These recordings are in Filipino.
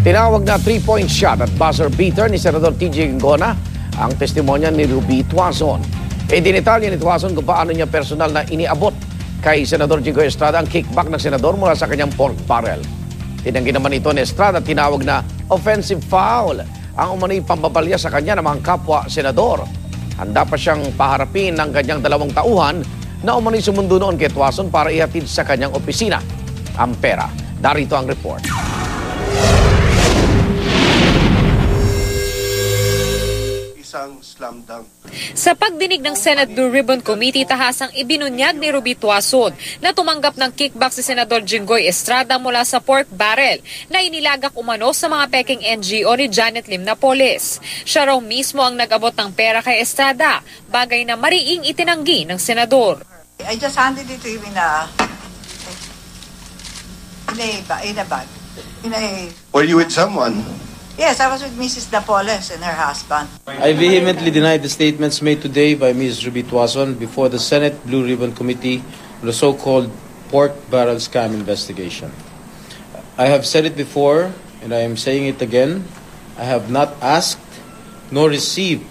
Tinawag na 3-point shot at buzzer beater ni Senador TJ Gona ang testimonya ni Ruby Tuazon. Dinitalya ni Tuazon kung paano niya personal na iniabot kay Senador Jinggoy Estrada ang kickback ng senador mula sa kanyang pork barrel. Tinanggi naman ito ni Estrada at tinawag na offensive foul ang umano'y pambabalya sa kanya ng mga kapwa senador. Handa pa siyang paharapin ng kanyang dalawang tauhan na umano'y sumundo noon kay Tuazon para ihatid sa kanyang opisina ang pera. Darito ang report. Slam dunk. Sa pagdinig ng Senate Blue Ribbon Committee, tahasang ibinunyag ni Ruby Tuazon na tumanggap ng kickback si Senador Jinggoy Estrada mula sa pork barrel na inilagak umano sa mga peking NGO ni Janet Lim Napoles. Siya raw mismo ang nag-abot ng pera kay Estrada, bagay na mariing itinanggi ng senador. I just handed it to him in a bag. Were you with someone? Yes, I was with Mrs. Napoles and her husband. I vehemently deny the statements made today by Ms. Ruby Tuazon before the Senate Blue Ribbon Committee on the so-called pork barrel scam investigation. I have said it before, and I am saying it again. I have not asked nor received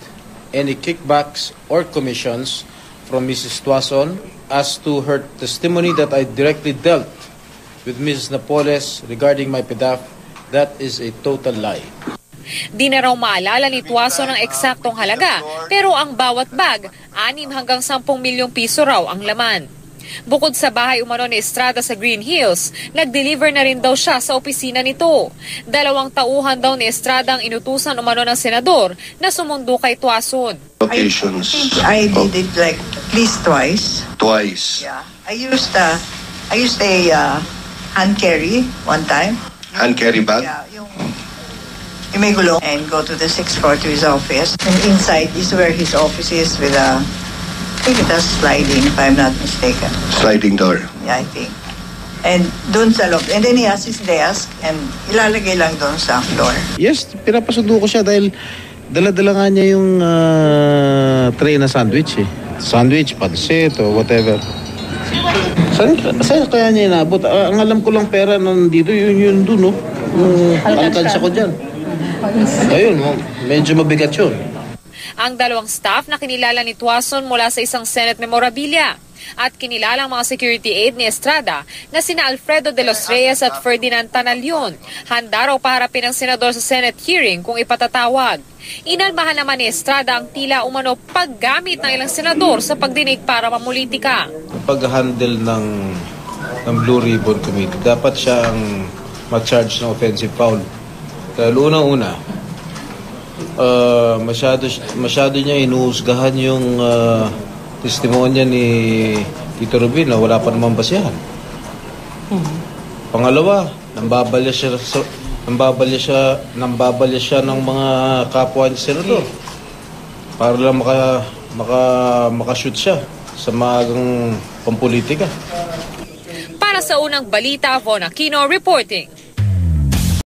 any kickbacks or commissions from Mrs. Tuazon as to her testimony that I directly dealt with Mrs. Napoles regarding my PDAF. That is a total lie. Di na raw maalala ni Tuazon ang eksaktong halaga, pero ang bawat bag, 6 hanggang 10 milyong piso raw ang laman. Bukod sa bahay umano ni Estrada sa Green Hills, nag-deliver na rin daw siya sa opisina nito. 2 tauhan daw ni Estrada ang inutusan umano ng senador na sumundo kay Tuazon. Locations. I did it like at least twice. Twice. Yeah. I used a hand carry one time. Hand carry bag? Yeah, yung may gulong and go to the 6th floor to his office. And inside is where his office is with I think it has sliding if I'm not mistaken. Sliding door. Yeah, I think. And doon sa loob. And then he has his desk and ilalagay lang doon sa floor. Yes, pinapasundo ko siya dahil dala-dala nga niya yung tray na sandwich eh. Sandwich, pansit o whatever. Saan kaya niya inabot? Ang alam ko lang pera nandito, yun doon, no? Yung alkansya ko dyan. Ayun, medyo mabigat yun. Ang 2 staff na kinilala ni Tuazon mula sa isang Senate memorabilia at kinilalang mga security aide ni Estrada na sina Alfredo de los Reyes at Ferdinand Tanalion. Handa raw paharapin ng senador sa Senate hearing kung ipatatawag. Inalmahan naman ni Estrada ang tila umano paggamit ng ilang senador sa pagdinig para mamulitika. Pag-handle ng Blue Ribbon Committee, dapat siya ang ma-charge ng offensive foul. Dahil unang-una, masyado niya inuusgahan yung testimonya ni Tito Rubin na wala pa namang basihan. Pangalawa, nambabalya siya ng mga kapwa ni senador para lang makashoot siya sa magang pampolitika. Para sa unang balita, Von Aquino reporting.